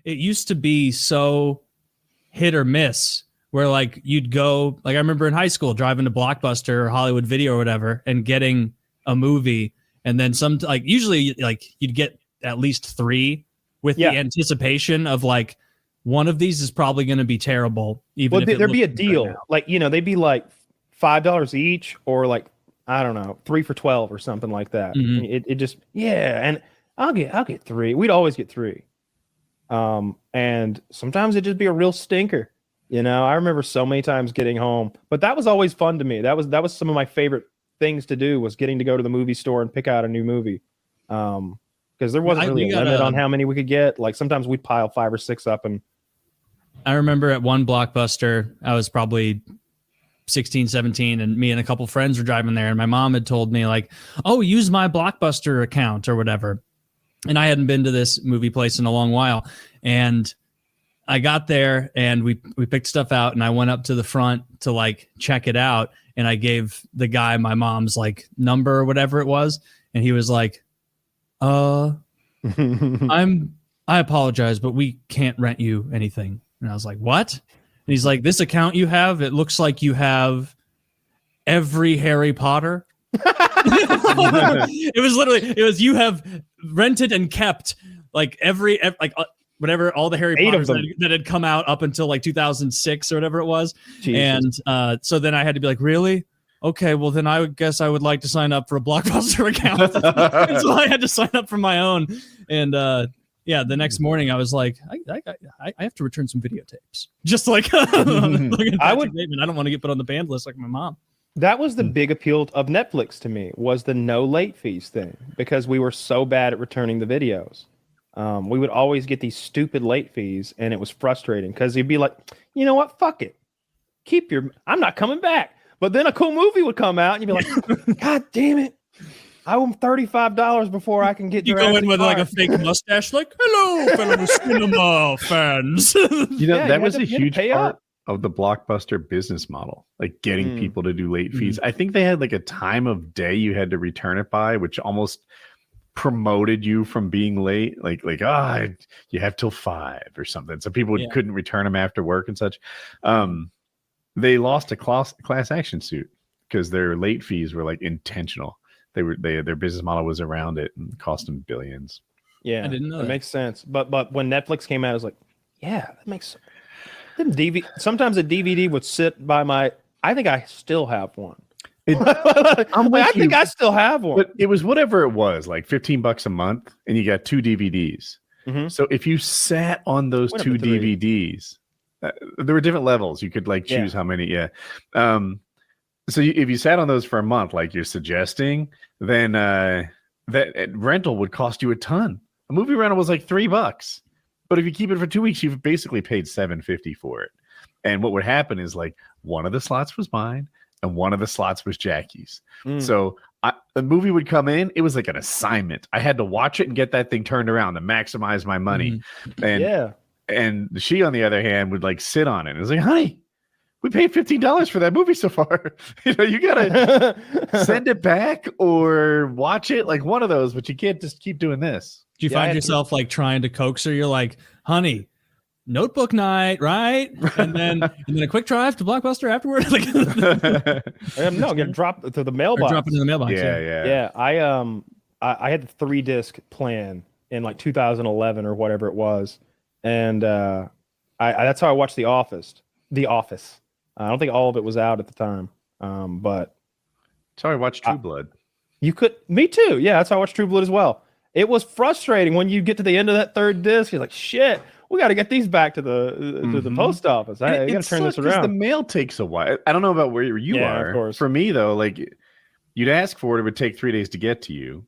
it used to be so hit or miss where like you'd go, like I remember in high school driving to Blockbuster or Hollywood Video or whatever and getting a movie. And then usually like you'd get at least 3 with the anticipation of like one of these is probably going to be terrible. Even if there'd be a deal. Right, like, they'd be like $5 each or like, I don't know, 3 for $12 or something like that. Mm-hmm. It just, and I'll get 3. We'd always get 3. And sometimes it'd just be a real stinker. I remember so many times getting home, but that was always fun to me. That was some of my favorite things to do, was getting to go to the movie store and pick out a new movie. Because there wasn't really a limit on how many we could get. Like sometimes we'd pile 5 or 6 up. And I remember at one Blockbuster, I was probably 16, 17, and me and a couple friends were driving there, and my mom had told me like, oh, use my Blockbuster account or whatever. And I hadn't been to this movie place in a long while. And I got there and we picked stuff out, and I went up to the front to like check it out. And I gave the guy my mom's like number or whatever it was. And he was like, I apologize, but we can't rent you anything. And I was like, what? And he's like, this account you have, it looks like you have every Harry Potter. It was you have rented and kept like every whatever, all the Harry Potters that had come out up until like 2006 or whatever it was. Jesus. And so then I had to be like, really? Okay, well then I guess I would like to sign up for a Blockbuster account. So I had to sign up for my own. And the next morning I was like, I have to return some videotapes. Just like, I don't want to get put on the banned list like my mom. That was the big appeal of Netflix to me, was the no late fees thing, because we were so bad at returning the videos. We would always get these stupid late fees, and it was frustrating because you'd be like, you know what? Fuck it. I'm not coming back. But then a cool movie would come out, and you'd be like, God damn it. I want $35 before I can get You go in with like a fake mustache, like, hello, fellow cinema fans. That was a huge part of the Blockbuster business model, like getting people to do late fees. I think they had like a time of day you had to return it by, which almost promoted you from being late, you have till 5 or something, so people couldn't return them after work and such. They lost a class action suit because their late fees were like intentional. Their business model was around it and cost them billions. I didn't know that. Makes sense. But when Netflix came out, I was like, that makes sense. Sometimes a DVD would sit by I think I still have one. I think I still have one. But it was whatever it was, like $15 a month, and you got 2 DVDs. Mm-hmm. So if you sat on those 2 DVDs, there were different levels. You could like choose how many. Yeah. So if you sat on those for a month, like you're suggesting, then that rental would cost you a ton. A movie rental was like $3. But if you keep it for 2 weeks, you've basically paid $7.50 for it. And what would happen is like one of the slots was mine and one of the slots was Jackie's. So the movie would come in. It was like an assignment. I had to watch it and get that thing turned around to maximize my money. And she, on the other hand, would like sit on it. It was like, honey, we paid $15 for that movie so far. You gotta send it back or watch it, like one of those, but you can't just keep doing this. Do you find yourself like trying to coax her? You're like, honey, notebook night, right? And then a quick drive to Blockbuster afterward. No, get drop to the mailbox. Drop it in the mailbox. Yeah. I had the 3-disc plan in like 2011 or whatever it was, and that's how I watched The Office. I don't think all of it was out at the time, but that's how I watched True Blood. Me too. Yeah, that's how I watched True Blood as well. It was frustrating when you get to the end of that 3rd disc. You're like, shit, we got to get these back to the post office. I got to turn this around. The mail takes a while. I don't know about where you are. Of course. For me, though, like you'd ask for it would take 3 days to get to you.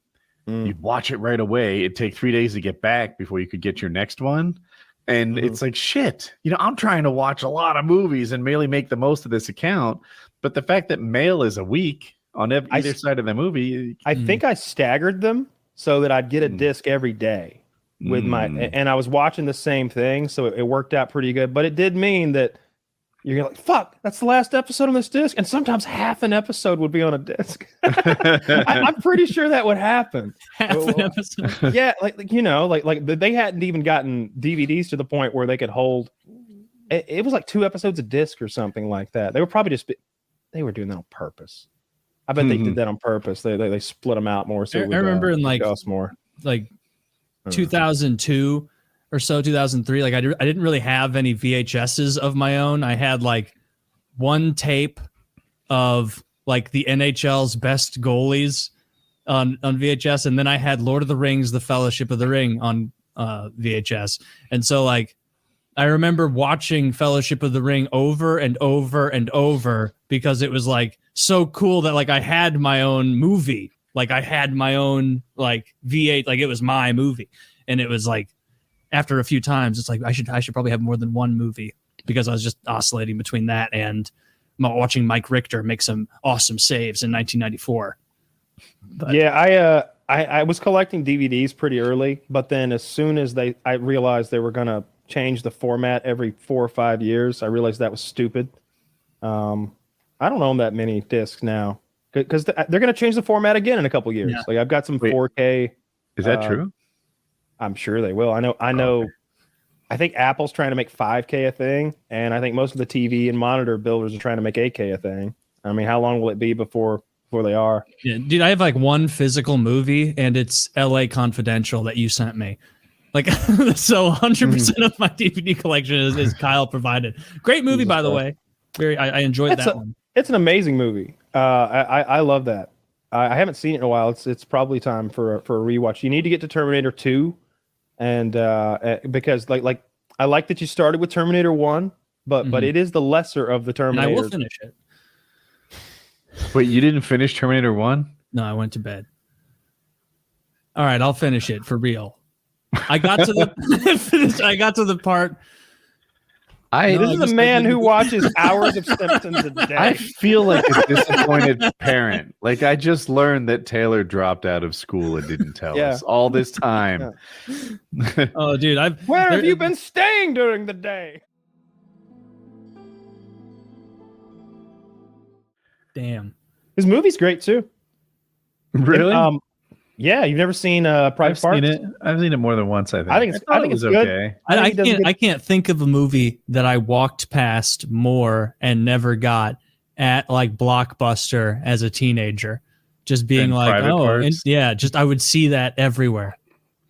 You'd watch it right away. It'd take 3 days to get back before you could get your next one. And it's like, shit, I'm trying to watch a lot of movies and really make the most of this account. But the fact that mail is a week on either side of the movie. I think I staggered them so that I'd get a disc every day with and I was watching the same thing. So it worked out pretty good. But it did mean that you're like, fuck, that's the last episode on this disc. And sometimes half an episode would be on a disc. I'm pretty sure that would happen. Half an episode. Yeah, like they hadn't even gotten DVDs to the point where they could hold. It was like 2 episodes a disc or something like that. They were probably they were doing that on purpose. I bet they did that on purpose. They split them out more. So I remember in like cost more. Like 2002 or so, 2003. Like I didn't really have any VHSs of my own. I had like one tape of like the NHL's best goalies on VHS, and then I had Lord of the Rings: The Fellowship of the Ring on VHS. And so like I remember watching Fellowship of the Ring over and over and over because it was like so cool that like I had my own movie. Like I had my own like V8, like it was my movie. And it was like after a few times, it's like I should probably have more than one movie because I was just oscillating between that and watching Mike Richter make some awesome saves in 1994. But, yeah, I was collecting DVDs pretty early, but then as soon as I realized they were gonna change the format every 4 or 5 years, I realized that was stupid. I don't own that many discs now because they're going to change the format again in a couple years. Yeah. Like I've got some 4K. Is that true? I'm sure they will. I know. Okay. I think Apple's trying to make 5K a thing, and I think most of the TV and monitor builders are trying to make 8K a thing. I mean, how long will it be before they are? Yeah, dude, I have like one physical movie, and it's LA Confidential that you sent me. Like, so 100% of my DVD collection is Kyle provided. Great movie, by the way. I enjoyed that one. It's an amazing movie. I love that. I haven't seen it in a while. It's probably time for a rewatch. You need to get to Terminator 2, and because like I like that you started with Terminator 1, but it is the lesser of the Terminators. And I will finish it. Wait, you didn't finish Terminator 1? No, I went to bed. All right, I'll finish it for real. I got to the part. This is a man who watches hours of Simpsons a day. I feel like a disappointed parent. Like I just learned that Taylor dropped out of school and didn't tell us all this time. Yeah. Oh, dude, where have you been staying during the day? Damn. His movie's great too. Really? Yeah, you've never seen Private Parts? Seen it. I've seen it more than once. I think it's good. Okay. I can't think of a movie that I walked past more and never got at like Blockbuster as a teenager. Just being like, just I would see that everywhere.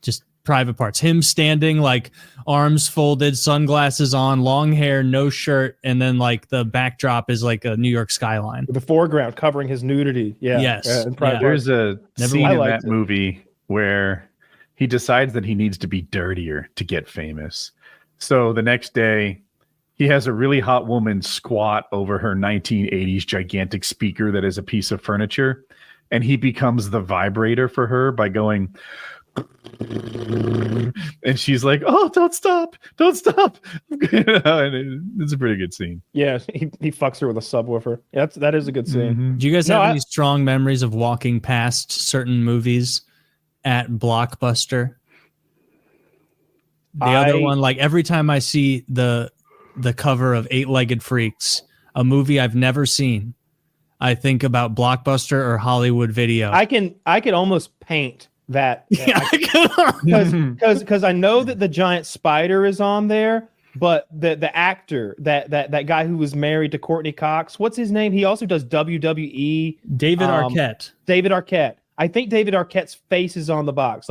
Just Private Parts. Him standing like arms folded, sunglasses on, long hair, no shirt, and then like the backdrop is like a New York skyline. With the foreground covering his nudity. Yeah. Yes. There's a scene in that movie where he decides that he needs to be dirtier to get famous. So the next day, he has a really hot woman squat over her 1980s gigantic speaker that is a piece of furniture, and he becomes the vibrator for her by going... and she's like, "Oh, don't stop!" And it's a pretty good scene. Yeah, he fucks her with a subwoofer. Yeah, that is a good scene. Mm-hmm. Do you guys have any strong memories of walking past certain movies at Blockbuster? The other one, like every time I see the cover of 8-Legged Freaks, a movie I've never seen, I think about Blockbuster or Hollywood Video. I could almost paint that because I know that the giant spider is on there, but the actor that guy who was married to Courtney Cox, what's his name? He also does WWE. David Arquette. David Arquette. I think David Arquette's face is on the box.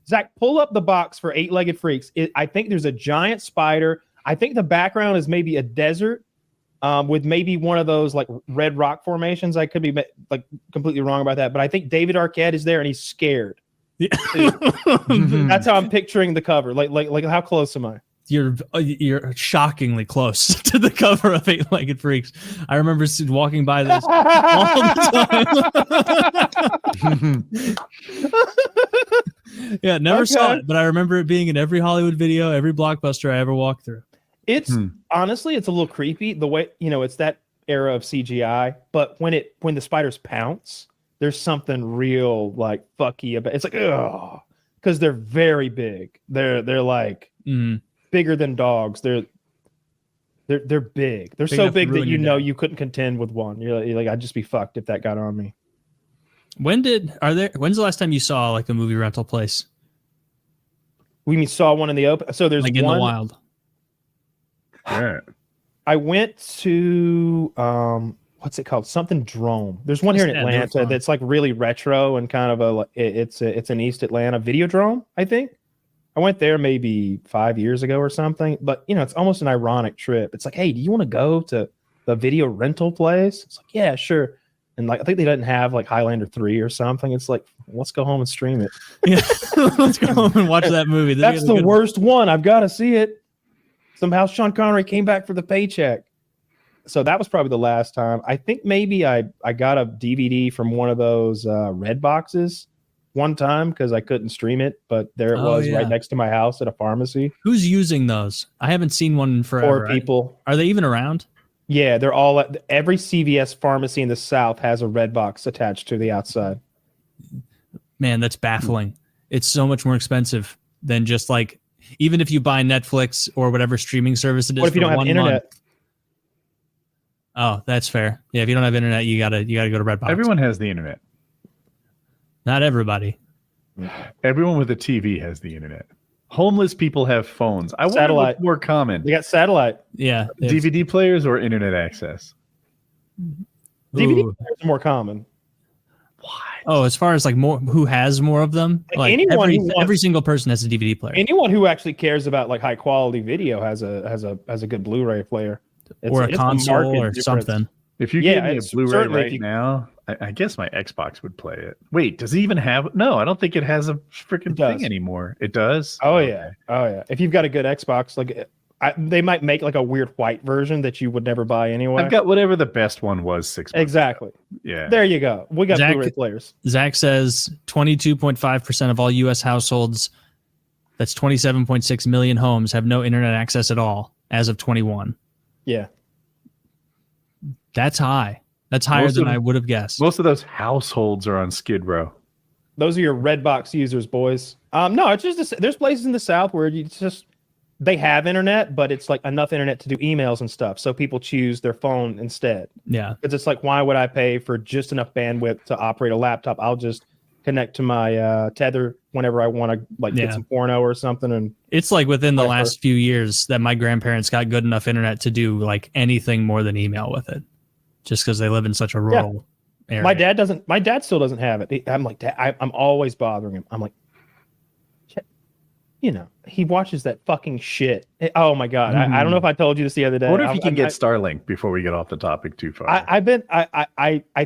Zach, pull up the box for 8-Legged Freaks. I think there's a giant spider. I think the background is maybe a desert. With maybe one of those like red rock formations. I could be like completely wrong about that, but I think David Arquette is there and he's scared. That's how I'm picturing the cover. Like how close am I? You're shockingly close to the cover of 8-Legged Freaks. I remember walking by this all the time. Yeah, never saw it, but I remember it being in every Hollywood Video, every Blockbuster I ever walked through. It's honestly, it's a little creepy the way, it's that era of CGI, but when the spiders pounce, there's something real like fucky about it. It's like, oh, because they're very big. They're like bigger than dogs. They're They're big. They're Big so enough to big that ruin you your know day. you couldn't contend with one. You're like, I'd just be fucked if that got on me. When's the last time you saw like a movie rental place? We saw one in the open. So there's Like in one. the wild. Yeah. I went to what's it called? Something Drome. There's one here in Yeah, they were Atlanta fun. that's like really retro and kind of it's an East Atlanta Videodrome, I think. I went there maybe 5 years ago or something, but you know, it's almost an ironic trip. It's like, hey, do you want to go to the video rental place? It's like, yeah, sure. And like, I think they didn't have like Highlander 3 or something. It's like, let's go home and stream it. Yeah, let's go home and watch that movie. That's the worst one. I've got to see it. Somehow Sean Connery came back for the paycheck. So that was probably the last time. I think maybe I got a DVD from one of those red boxes one time because I couldn't stream it, but there it was right next to my house at a pharmacy. Who's using those? I haven't seen one in forever. 4 people. Are they even around? Yeah, they're all at every CVS pharmacy in the South has a red box attached to the outside. Man, that's baffling. It's so much more expensive than just like, even if you buy Netflix or whatever streaming service it is. What if you don't have internet? Oh, that's fair. Yeah, if you don't have internet, you gotta go to Redbox. Everyone has the internet. Not everybody. Everyone with a TV has the internet. Homeless people have phones. I wonder what's more common. They got satellite. Yeah. DVD players or internet access? DVD players are more common. What? Oh, as far as like more, who has more of them? Like every single person has a DVD player. Anyone who actually cares about like high quality video has a good Blu-ray player. Or a console or something. If you gave me a Blu-ray right now, I guess my Xbox would play it. Wait, does it even have? No, I don't think it has a freaking thing anymore. It does? Oh, yeah. Oh, yeah. If you've got a good Xbox, like they might make like a weird white version that you would never buy anyway. I've got whatever the best one was 6 months Exactly. ago. Yeah. There you go. We got Blu-ray players. Zach says 22.5% of all U.S. households, that's 27.6 million homes, have no internet access at all as of 21. Yeah. That's high. That's higher than I would have guessed. Most of those households are on Skid Row. Those are your Redbox users, boys. No, it's just there's places in the South where they have internet, but it's like enough internet to do emails and stuff. So people choose their phone instead. Yeah. Because it's like, why would I pay for just enough bandwidth to operate a laptop? I'll just connect to my tether whenever I want to get some porno or something. And it's like within the last few years that my grandparents got good enough internet to do like anything more than email with it. Just because they live in such a rural area. My dad still doesn't have it. I'm like, Dad, I'm always bothering him. I'm like, you know, he watches that fucking shit. Oh my God. I don't know if I told you this the other day. What if he can get Starlink before we get off the topic too far? I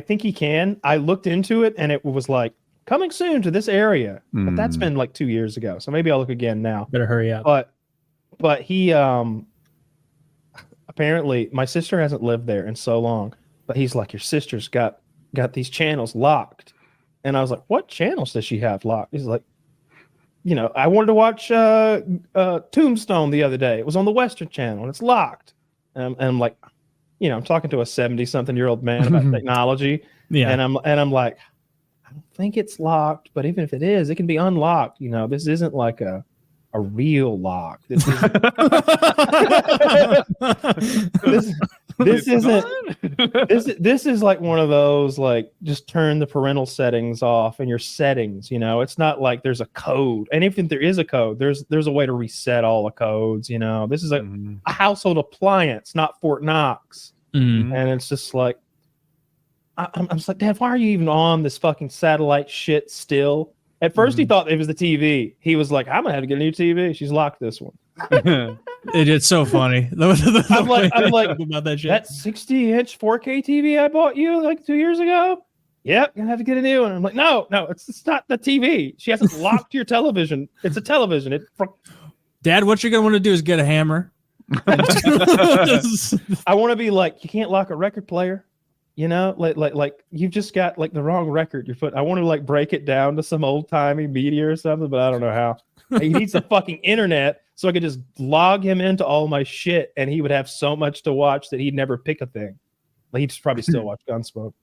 think he can. I looked into it and it was like coming soon to this area, but that's been like 2 years ago. So maybe I'll look again now. Better hurry up. But he, apparently my sister hasn't lived there in so long. But he's like, your sister's got these channels locked. And I was like, what channels does she have locked? He's like, you know, I wanted to watch Tombstone the other day. It was on the Western Channel and it's locked. And I'm like, you know, I'm talking to a 70-something-year-old man about technology. Yeah. And I'm like, I don't think it's locked, but even if it is, it can be unlocked. You know, this isn't like a real lock. This is like one of those like just turn the parental settings off in your settings. You know, it's not like there's a code, and even if there is a code, there's a way to reset all the codes. You know, this is a household appliance, not Fort Knox, and it's just like I'm just like, Dad, why are you even on this fucking satellite shit still? At first, he thought it was the TV. He was like, I'm gonna have to get a new TV. She's locked this one. It's so funny. I'm like about that shit. That 60-inch 4K TV I bought you like 2 years ago. Yep, gonna have to get a new one. I'm like, no, it's not the TV. She hasn't locked your television. It's a television. Dad, what you're gonna want to do is get a hammer. I want to be like, you can't lock a record player. You know, like you've just got like the wrong record. I want to like break it down to some old timey media or something, but I don't know how. He needs the fucking internet so I could just log him into all my shit, and he would have so much to watch that he'd never pick a thing. Like he'd probably still watch Gunsmoke.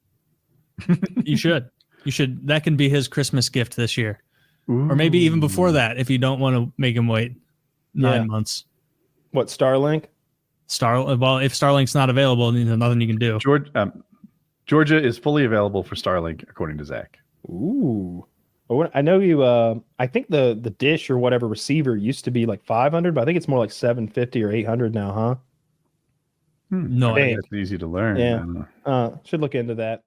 You should. That can be his Christmas gift this year, or maybe even before that if you don't want to make him wait 9 months. What, Starlink? Well, if Starlink's not available, then there's nothing you can do. Georgia is fully available for Starlink, according to Zach. Ooh. I know you. I think the dish or whatever receiver used to be like 500, but I think it's more like 750 or 800 now, huh? No idea. It's easy to learn. Yeah. Should look into that.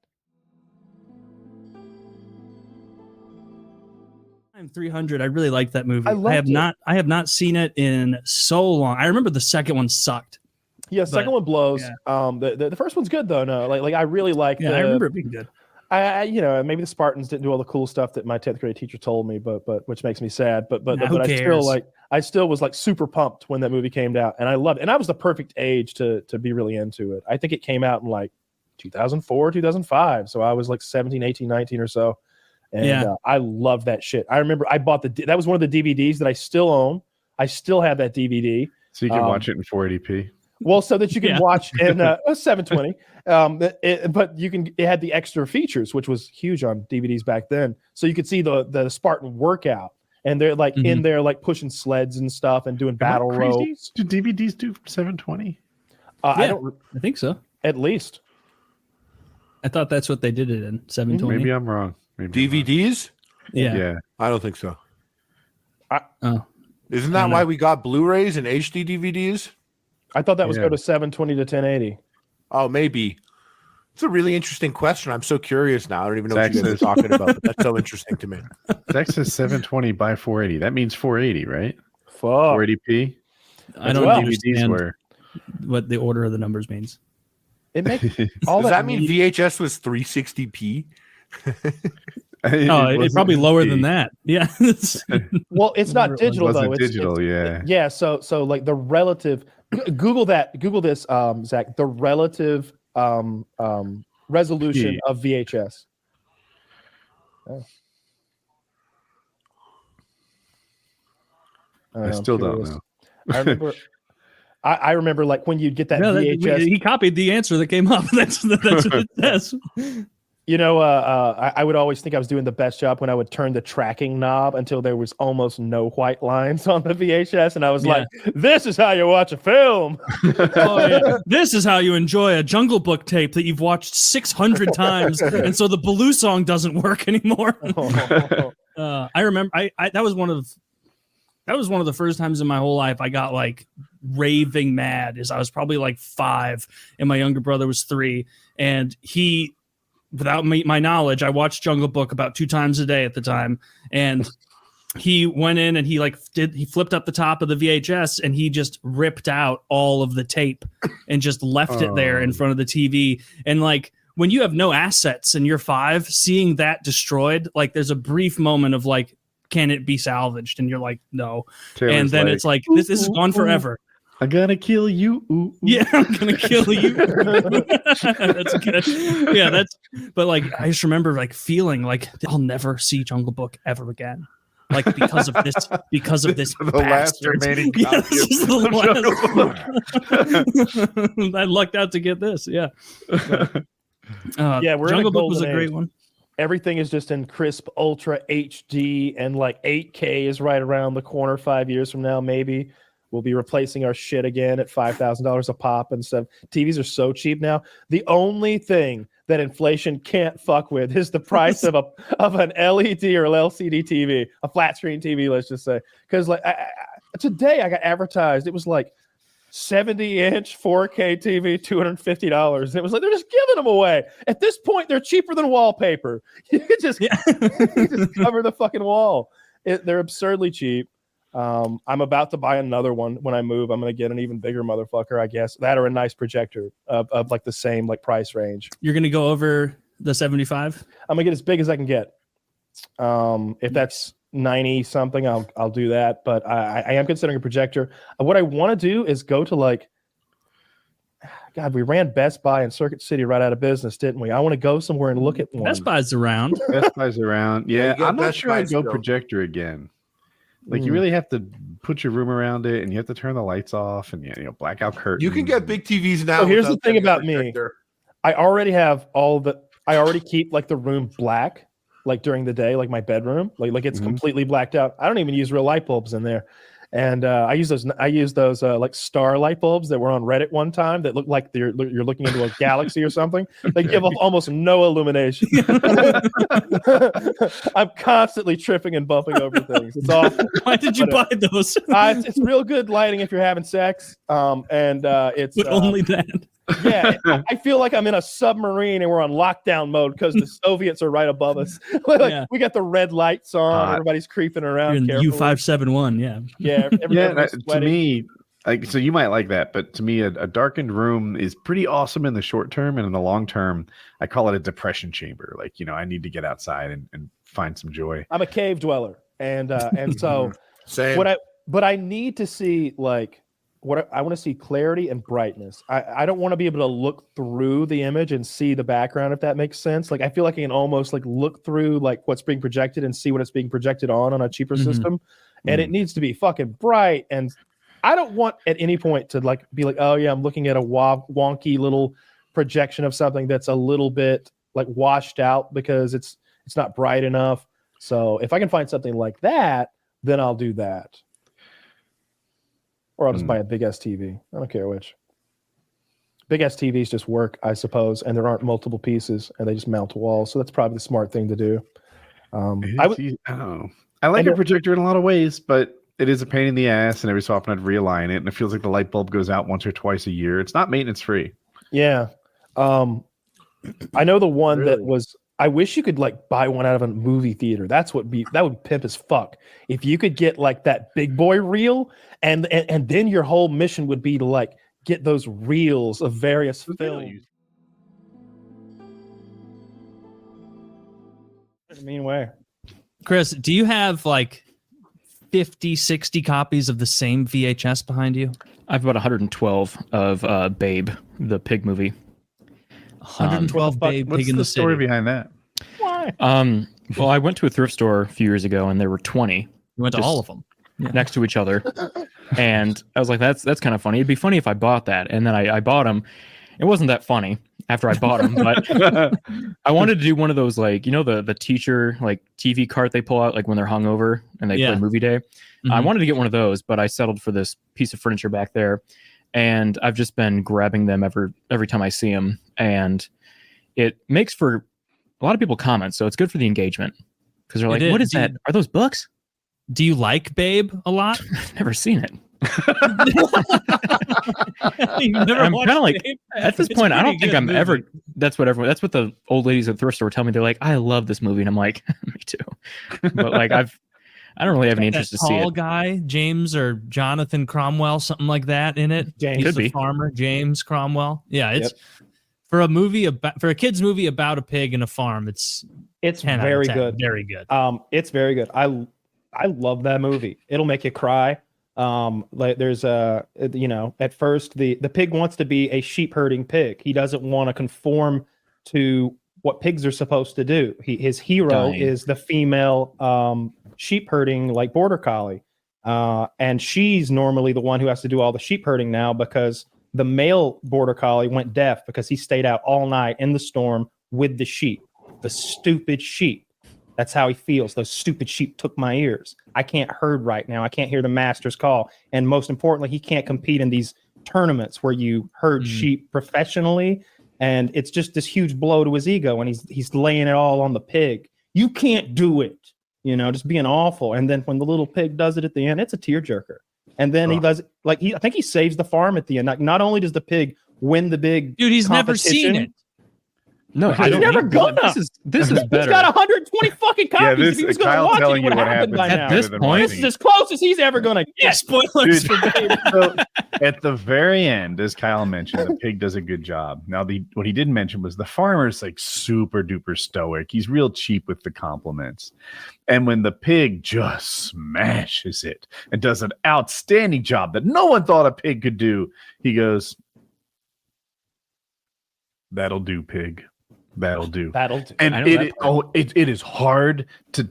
I'm 300. I really like that movie. I have not seen it in so long. I remember the second one sucked. Yeah, second one blows. Yeah. The first one's good though. No, like I really like. Yeah, I remember it being good. I maybe the Spartans didn't do all the cool stuff that my 10th grade teacher told me, but which makes me sad. But I still was like super pumped when that movie came out, and I loved it. And I was the perfect age to be really into it. I think it came out in like 2004, 2005, so I was like 17, 18, 19 or so, and I loved that shit. I remember I bought that was one of the DVDs that I still own. I still have that DVD, so you can watch it in 480p. Well, so that you can watch in 720, but it had the extra features, which was huge on DVDs back then. So you could see the Spartan workout, and they're like in there like pushing sleds and stuff and doing battle ropes. Do DVDs do 720? I think so. At least. I thought that's what they did it in 720. Maybe I'm wrong. DVDs? Yeah. I don't think so. Isn't I that don't why know. we got Blu-rays and HD DVDs? I thought that was go to 720 to 1080. Oh, maybe. It's a really interesting question. I'm so curious now. I don't even know what you guys are talking about, but that's so interesting to me. Zach says 720 by 480. That means 480, right? Fuck. 480p. I don't DVDs understand were. what the order of the numbers means. It makes Does that mean VHS was 360p? It's probably lower than that. Yeah. Well, it's not digital though. It's digital, yeah. So like the relative. Google this, Zach. The relative resolution of VHS. Oh. I still don't know. I remember like when you'd get that VHS. He copied the answer that came up. That's what it says. You know, I would always think I was doing the best job when I would turn the tracking knob until there was almost no white lines on the VHS. And I was like, this is how you watch a film. This is how you enjoy a Jungle Book tape that you've watched 600 times. And so the Baloo song doesn't work anymore. I remember that was one of the first times in my whole life I got like raving mad. I was probably like 5 and my younger brother was 3. And without my knowledge, I watched Jungle Book about 2 times a day at the time, and he went in and he flipped up the top of the VHS and he just ripped out all of the tape and just left it there in front of the TV. And like when you have no assets and you're 5, seeing that destroyed, like there's a brief moment of like, can it be salvaged? And you're like, no. And then it's like this is gone forever. I'm gonna kill you. Ooh. Yeah, I'm gonna kill you. That's good. Yeah, but like I just remember like feeling like I'll never see Jungle Book ever again. Like because of this the last bastard. remaining copy I lucked out to get this. Yeah. We're Jungle Book was a golden great age. one. Everything is just in crisp ultra HD, and like 8K is right around the corner. 5 years from now, maybe we'll be replacing our shit again at $5,000 a pop and stuff. TVs are so cheap now. The only thing that inflation can't fuck with is the price of an LED or LCD TV, a flat screen TV, let's just say. Because like today I got advertised, it was like 70-inch 4K TV, $250. It was like they're just giving them away. At this point, they're cheaper than wallpaper. You could just, you just cover the fucking wall. They're absurdly cheap. I'm about to buy another one when I move. I'm going to get an even bigger motherfucker, I guess. That or a nice projector of like the same like price range. You're going to go over the 75? I'm going to get as big as I can get. If that's 90 something, I'll do that. But I am considering a projector. What I want to do is go to like, God, we ran Best Buy in Circuit City right out of business, didn't we? I want to go somewhere and look at one. Best Buy's around. Best Buy's around. Yeah, I'm not sure I'd go still. Projector again. Like you really have to put your room around it, and you have to turn the lights off, and blackout curtains. You can get big TVs now. So here's the thing getting a about me. projector. I already have I already keep like the room black, like during the day, like my bedroom, like it's completely blacked out. I don't even use real light bulbs in there. And I use those like star light bulbs that were on Reddit one time that look like you're looking into a galaxy or something. They give off almost no illumination. I'm constantly tripping and bumping over things. It's awful. Why did you buy those? It's real good lighting if you're having sex. It's but only that. Yeah, I feel like I'm in a submarine and we're on lockdown mode because the Soviets are right above us. We got the red lights on. Everybody's creeping around. You're in U571. Yeah. To me, so you might like that, but to me, a darkened room is pretty awesome in the short term, and in the long term, I call it a depression chamber. Like, I need to get outside and find some joy. I'm a cave dweller, and so same. But I need to see I want to see clarity and brightness. I don't want to be able to look through the image and see the background, if that makes sense. Like, I feel like I can almost like look through like what's being projected and see what it's being projected on a cheaper system. And it needs to be fucking bright. And I don't want at any point to like be like, oh yeah, I'm looking at a wonky little projection of something that's a little bit like washed out because it's not bright enough. So if I can find something like that, then I'll do that. Or I'll just buy a big ass TV. I don't care which. Big ass TVs just work, I suppose, and there aren't multiple pieces, and they just mount to walls. So that's probably the smart thing to do. I like a projector in a lot of ways, but it is a pain in the ass, and every so often I'd realign it, and it feels like the light bulb goes out once or twice a year. It's not maintenance free. Yeah. I know the one that was. I wish you could like buy one out of a movie theater. That would be pimp as fuck. If you could get like that big boy reel, and then your whole mission would be to like get those reels of various films. In a mean way. Chris, do you have like 50, 60 copies of the same VHS behind you? I have about 112 of Babe, the pig movie. 112 Babe, What's Pig in the the story City. behind that? Why? Well, I went to a thrift store a few years ago, and there were 20. You went to all of them. Next to each other. And I was like, that's kind of funny. It'd be funny if I bought that. And then I bought them. It wasn't that funny after I bought them, but I wanted to do one of those, like, the teacher, like, TV cart they pull out, like, when they're hungover and they play movie day. I wanted to get one of those, but I settled for this piece of furniture back there. And I've just been grabbing them every time I see them. And it makes for a lot of people comment. So it's good for the engagement. Because they're like, what is that? Are those books? Do you like Babe a lot? I've never seen it. I'm kind of like, Babe? At this point, I don't think I'm ever. That's what the old ladies at the thrift store tell me. They're like, I love this movie. And I'm like, me too. But like, I don't really have any interest to see it. Tall guy, James or Jonathan Cromwell, something like that in it. James. He's the farmer, James Cromwell. Yeah, it's for a kid's movie about a pig and a farm. It's very good. Very good. It's very good. I love that movie. It'll make you cry. Like there's at first the pig wants to be a sheep herding pig. He doesn't want to conform to what pigs are supposed to do. His hero is the female sheep herding, like border collie, and she's normally the one who has to do all the sheep herding now because the male border collie went deaf because he stayed out all night in the storm with the sheep. The stupid sheep. That's how he feels. Those stupid sheep took my ears. I can't herd right now. I can't hear the master's call. And most importantly, he can't compete in these tournaments where you herd sheep professionally. And it's just this huge blow to his ego. And he's laying it all on the pig. You can't do it. Just being awful. And then when the little pig does it at the end, it's a tearjerker. And then he does I think he saves the farm at the end. Not only does the pig win the big dude, he's never seen it. No, he's never gonna. This is better. He's got 120 fucking copies. Yeah, if he was gonna Kyle watch telling it, you what happened at this point. This is as close as he's ever gonna get. Spoilers for Babe. So at the very end, as Kyle mentioned, the pig does a good job. Now, what he didn't mention was the farmer's like super duper stoic. He's real cheap with the compliments. And when the pig just smashes it and does an outstanding job that no one thought a pig could do, he goes, "That'll do, pig. That'll do." That'll do. And it is hard to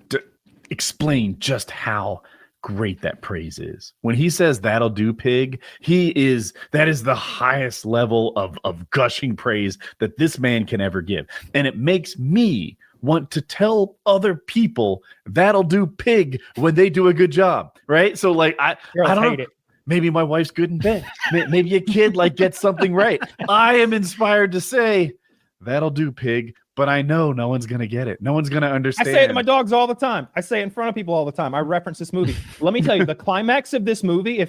explain just how great that praise is. When he says "that'll do, pig," that is the highest level of gushing praise that this man can ever give. And it makes me want to tell other people that'll do pig when they do a good job, right? So like I don't hate it. Maybe my wife's good in bed. Maybe a kid like gets something right. I am inspired to say that'll do pig, but I know no one's going to get it. No one's going to understand. I say it to my dogs all the time. I say it in front of people all the time. I reference this movie. Let me tell you, the climax of this movie,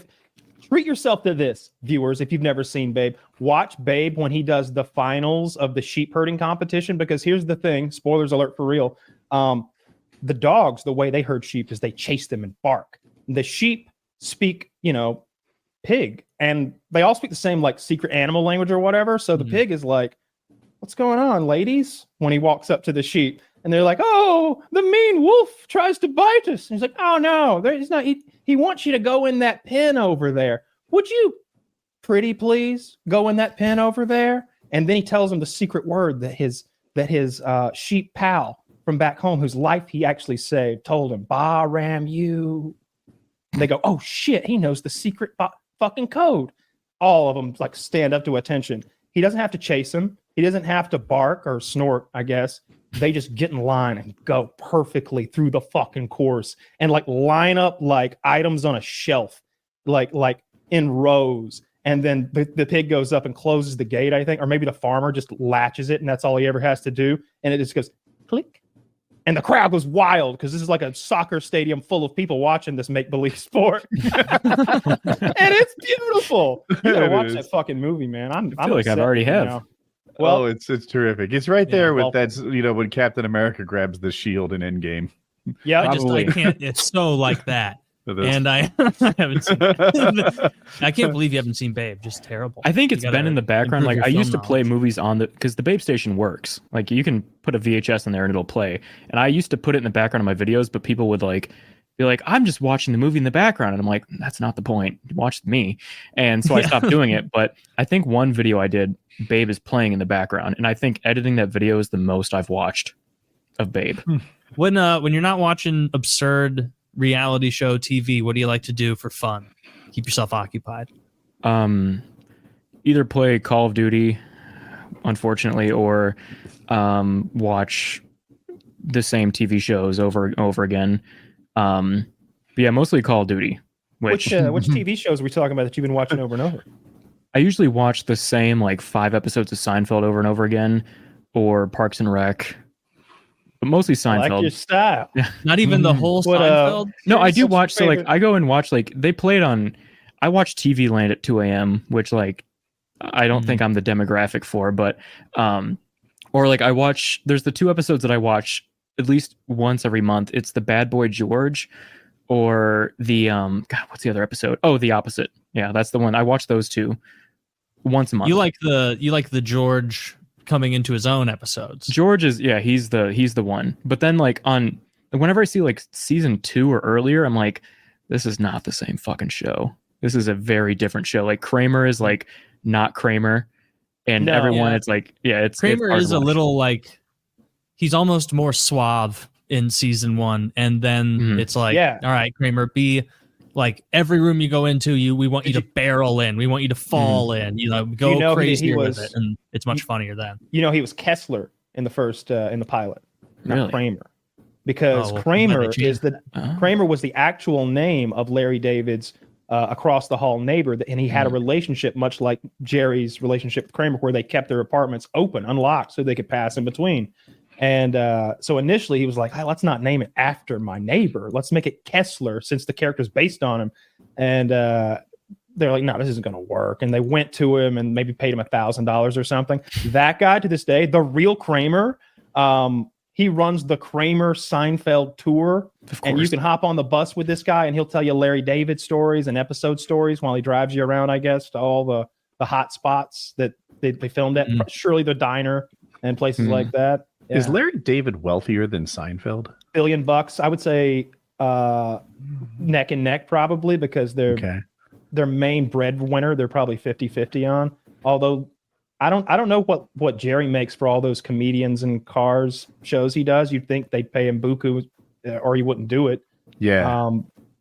treat yourself to this, viewers, if you've never seen Babe. Watch Babe when he does the finals of the sheep herding competition, because here's the thing, spoilers alert for real. The dogs, the way they herd sheep is they chase them and bark. The sheep speak, pig, and they all speak the same like secret animal language or whatever. So the pig is like, "What's going on, ladies?" when he walks up to the sheep, and they're like, "Oh, the mean wolf tries to bite us." And he's like, "Oh no, he's not. He wants you to go in that pen over there. Would you, pretty please, go in that pen over there?" And then he tells him the secret word that his sheep pal from back home, whose life he actually saved, told him, "Ba ram you." And they go, "Oh shit, he knows the secret fucking code." All of them like stand up to attention. He doesn't have to chase him. He doesn't have to bark or snort, I guess. They just get in line and go perfectly through the fucking course and like line up like items on a shelf, like in rows. And then the pig goes up and closes the gate, I think, or maybe the farmer just latches it and that's all he ever has to do. And it just goes click. And the crowd goes wild because this is like a soccer stadium full of people watching this make-believe sport. And it's beautiful. You gotta watch that fucking movie, man. I feel like I've already have. Now. Well, it's terrific. It's right there with that, when Captain America grabs the shield in Endgame. Yeah, I can't. It's so like that. And I haven't seen I can't believe you haven't seen Babe. Just terrible. I think it's been in the background. Like I used to play movies on because the Babe station works. Like you can put a VHS in there and it'll play. And I used to put it in the background of my videos, but people would be like, "I'm just watching the movie in the background." And I'm like, "That's not the point. Watch me." And so I stopped doing it. But I think one video I did, Babe is playing in the background. And I think editing that video is the most I've watched of Babe. When you're not watching absurd reality show TV, what do you like to do for fun? Keep yourself occupied. Either play Call of Duty, unfortunately, or watch the same TV shows over and over again. But yeah, mostly Call of Duty. Which TV shows are we talking about that you've been watching over and over? I usually watch the same 5 episodes of Seinfeld over and over again, or Parks and Rec. But mostly Seinfeld. I like your style. Not even the whole Seinfeld? No, I do watch. So I go and watch, they play it on, I watch TV Land at 2 a.m., which I don't think I'm the demographic for, but, or I watch, there's the 2 episodes that I watch at least once every month. It's the Bad Boy George or the, what's the other episode? Oh, The Opposite. Yeah, that's the one. I watch those 2 once a month. You like the George coming into his own episodes. George is he's the one. But then on whenever I see season 2 or earlier, I'm like, this is not the same fucking show. This is a very different show. Kramer is not Kramer, and everyone it's it's Kramer it's is a little he's almost more suave in season 1, and then it's all right, Kramer, be every room you go into, we want you to barrel in, we want you to fall in, go crazy with it, and it's much funnier then. He was Kessler in the first in the pilot, not really? Kramer, because Kramer Kramer was the actual name of Larry David's across the hall neighbor, and he had a relationship much like Jerry's relationship with Kramer, where they kept their apartments open, unlocked, so they could pass in between. And so initially he was like, let's not name it after my neighbor. Let's make it Kessler, since the character's based on him. And they're like, no, this isn't going to work. And they went to him and maybe paid him $1,000 or something. That guy, to this day, the real Kramer, he runs the Kramer Seinfeld tour. And you can hop on the bus with this guy and he'll tell you Larry David stories and episode stories while he drives you around, I guess, to all the hot spots that they filmed at. Surely the diner and places like that. Yeah. Is Larry David wealthier than Seinfeld? $1 billion, I would say, neck and neck probably, because their main breadwinner they're probably 50-50 on. Although I don't know what Jerry makes for all those comedians and cars shows he does. You'd think they'd pay him buku, or he wouldn't do it. Yeah.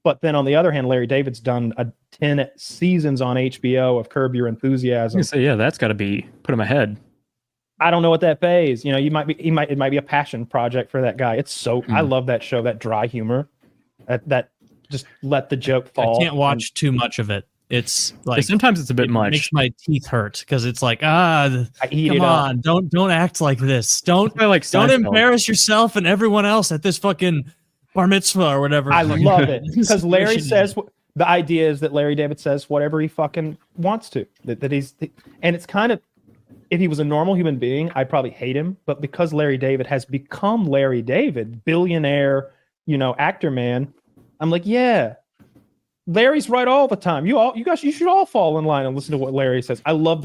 But then on the other hand, Larry David's done 10 seasons on HBO of Curb Your Enthusiasm. So that's got to be put him ahead. I don't know what that pays. You know, it might be a passion project for that guy. It's so I love that show, that dry humor, that just let the joke fall. I can't watch too much of it. It's like sometimes it's a bit much. Makes my teeth hurt because it's like come on, don't act like this. Don't embarrass yourself and everyone else at this fucking bar mitzvah or whatever. I love it because Larry says the idea is that Larry David says whatever he fucking wants to. That he's and it's kind of, if he was a normal human being, I'd probably hate him. But because Larry David has become Larry David, billionaire, actor man, I'm like, yeah. Larry's right all the time. You should all fall in line and listen to what Larry says. I love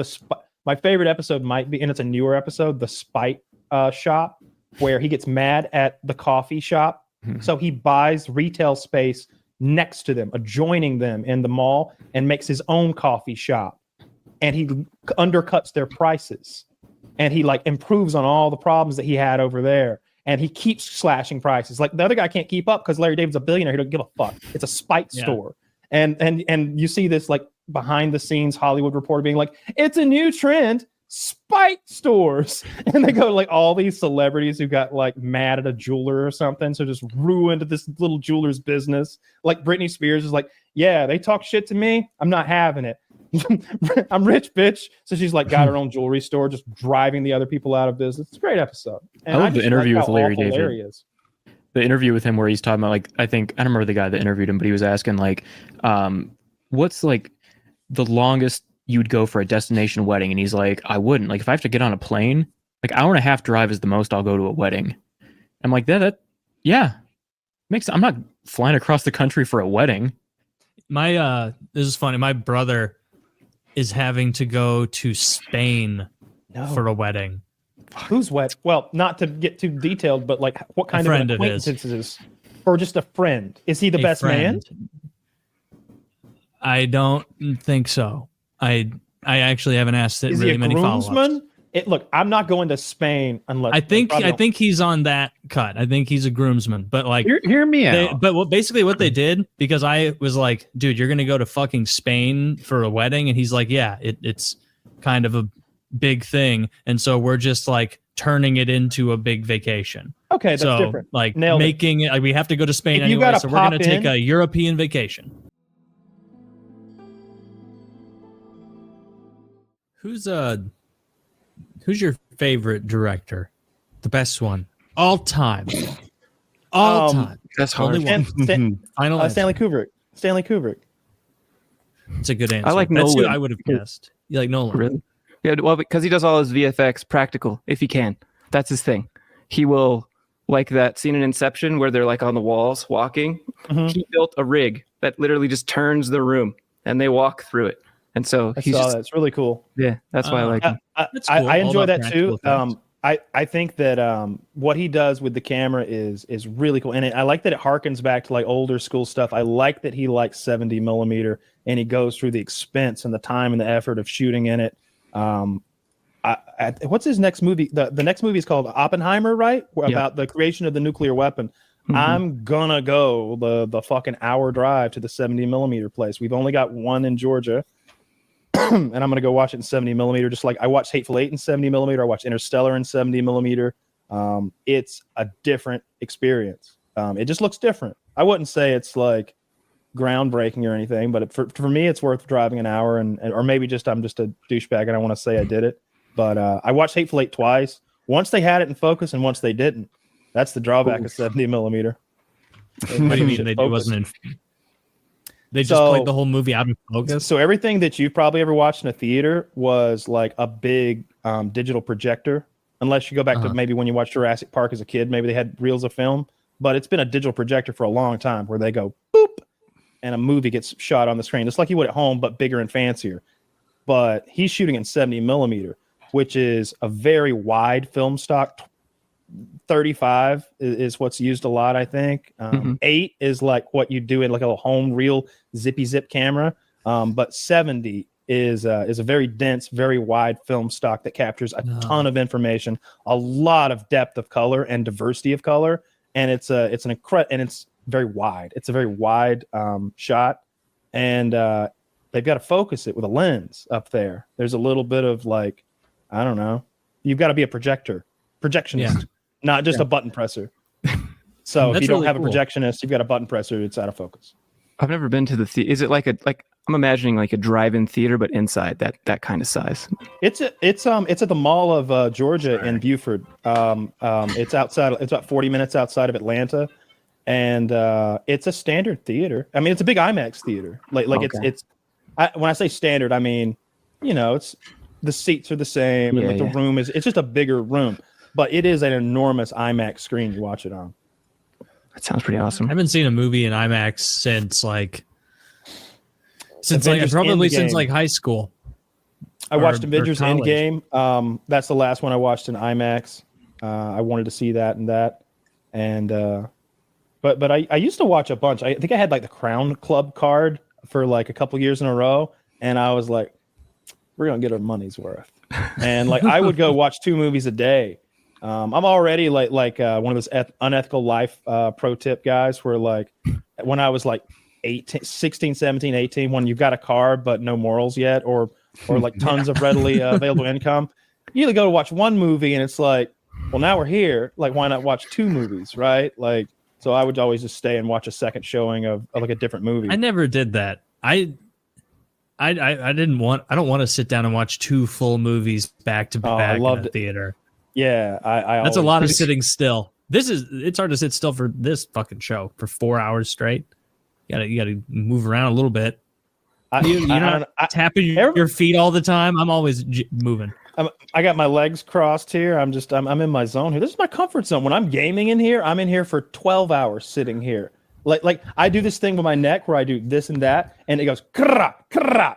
my favorite episode might be, and it's a newer episode, the Spite shop, where he gets mad at the coffee shop. So he buys retail space next to them, adjoining them in the mall, and makes his own coffee shop. And he undercuts their prices. And he improves on all the problems that he had over there. And he keeps slashing prices. Like the other guy can't keep up because Larry David's a billionaire. He don't give a fuck. It's a Spite store. And you see this behind the scenes Hollywood reporter being like, it's a new trend, Spite stores. And they go all these celebrities who got mad at a jeweler or something, so just ruined this little jeweler's business. Like Britney Spears is like, yeah, they talk shit to me, I'm not having it. I'm rich, bitch. So she's got her own jewelry store, just driving the other people out of business. It's a great episode. And I love the interview with Larry David. Larry is. The interview with him where he's talking about I don't remember the guy that interviewed him, but he was asking what's the longest you'd go for a destination wedding? And he's like, I wouldn't. If I have to get on a plane, hour and a half drive is the most I'll go to a wedding. I'm like, that makes, I'm not flying across the country for a wedding. This is funny. My brother is having to go to Spain for a wedding. Who's wet? Well, not to get too detailed, but what kind of acquaintances? Or just a friend? Is he the best man? I don't think so. I actually haven't asked it really many follow-ups. Look, I'm not going to Spain unless I think he's on that cut. I think he's a groomsman. But hear me out. But basically what they did, because I was like, dude, you're gonna go to fucking Spain for a wedding, and he's like, yeah, it's kind of a big thing, and so we're just turning it into a big vacation. Okay, that's different. Making it we have to go to Spain anyway, so we're gonna take a European vacation. Who's your favorite director? The best one all time. All time. That's hard. Only one. Final Stanley Kubrick. Stanley Kubrick. It's a good answer. I like That's Nolan. who I would have guessed. You like Nolan? Really? Yeah, well, because he does all his VFX practical, if he can. That's his thing. He will, that scene in Inception where they're on the walls walking. Mm-hmm. He built a rig that literally just turns the room and they walk through it. And so it's really cool. Yeah, that's why I like him. Cool. I enjoy that too. I think that what he does with the camera is really cool, and I like that it harkens back to older school stuff. I like that he likes 70 millimeter, and he goes through the expense and the time and the effort of shooting in it. What's his next movie? The next movie is called Oppenheimer, right? About the creation of the nuclear weapon. Mm-hmm. I'm gonna go the fucking hour drive to the 70 millimeter place. We've only got one in Georgia. And I'm gonna go watch it in 70 millimeter, just like I watched Hateful Eight in 70 millimeter. I watched Interstellar in 70 millimeter. It's a different experience. It just looks different. I wouldn't say it's groundbreaking or anything, but for me, it's worth driving an hour, or maybe I'm just a douchebag and I want to say I did it. But I watched Hateful Eight twice. Once they had it in focus, and once they didn't. That's the drawback of 70 millimeter. What do you mean it wasn't in? They just played the whole movie out of focus. So everything that you've probably ever watched in a theater was a big digital projector, unless you go back to maybe when you watched Jurassic Park as a kid. Maybe they had reels of film, but it's been a digital projector for a long time where they go boop, and a movie gets shot on the screen, just like you would at home, but bigger and fancier. But he's shooting in 70 millimeter, which is a very wide film stock. 35 is what's used a lot, I think. 8 is what you do in a little home reel zippy zip camera. But 70 is a very dense, very wide film stock that captures a ton of information, a lot of depth of color and diversity of color, and it's very wide. It's a very wide shot, and they've got to focus it with a lens up there. There's a little bit of I don't know. you've got to be a projectionist, not just a button presser. So if you don't have a projectionist, you've got a button presser. It's out of focus. I've never been to the theater. Is it like I'm imagining like a drive-in theater, but inside that kind of size? It's at the Mall of Georgia in Beaufort. It's outside. It's about 40 minutes outside of Atlanta, and it's a standard theater. I mean, it's a big IMAX theater. When I say standard, I mean, it's the seats are the same, and the room it's just a bigger room, but it is an enormous IMAX screen you watch it on. That sounds pretty awesome. I haven't seen a movie in IMAX since high school. I watched Avengers Endgame. That's the last one I watched in IMAX. I wanted to see that, but I used to watch a bunch. I think I had like the Crown Club card for like a couple years in a row, and I was like, we're gonna get our money's worth. And like I would go watch 2 movies a day. I'm already like one of those unethical life pro tip guys where like when I was like 16, 17, 18, when you've got a car but no morals yet, or like tons of readily available income, you either go to watch one movie and it's like, well, now we're here, like why not watch 2 movies, right? Like, so I would always just stay and watch a second showing of like a different movie. I never did that. I don't want to sit down and watch 2 full movies back to back in the theater. Yeah, that's a lot of sitting still. It's hard to sit still for this fucking show for 4 hours straight. You gotta move around a little bit. You're not tapping your feet all the time. I'm always moving. I got my legs crossed here. I'm in my zone here. This is my comfort zone. When I'm gaming in here, I'm in here for 12 hours sitting here. Like I do this thing with my neck where I do this and that, and it goes krah krah.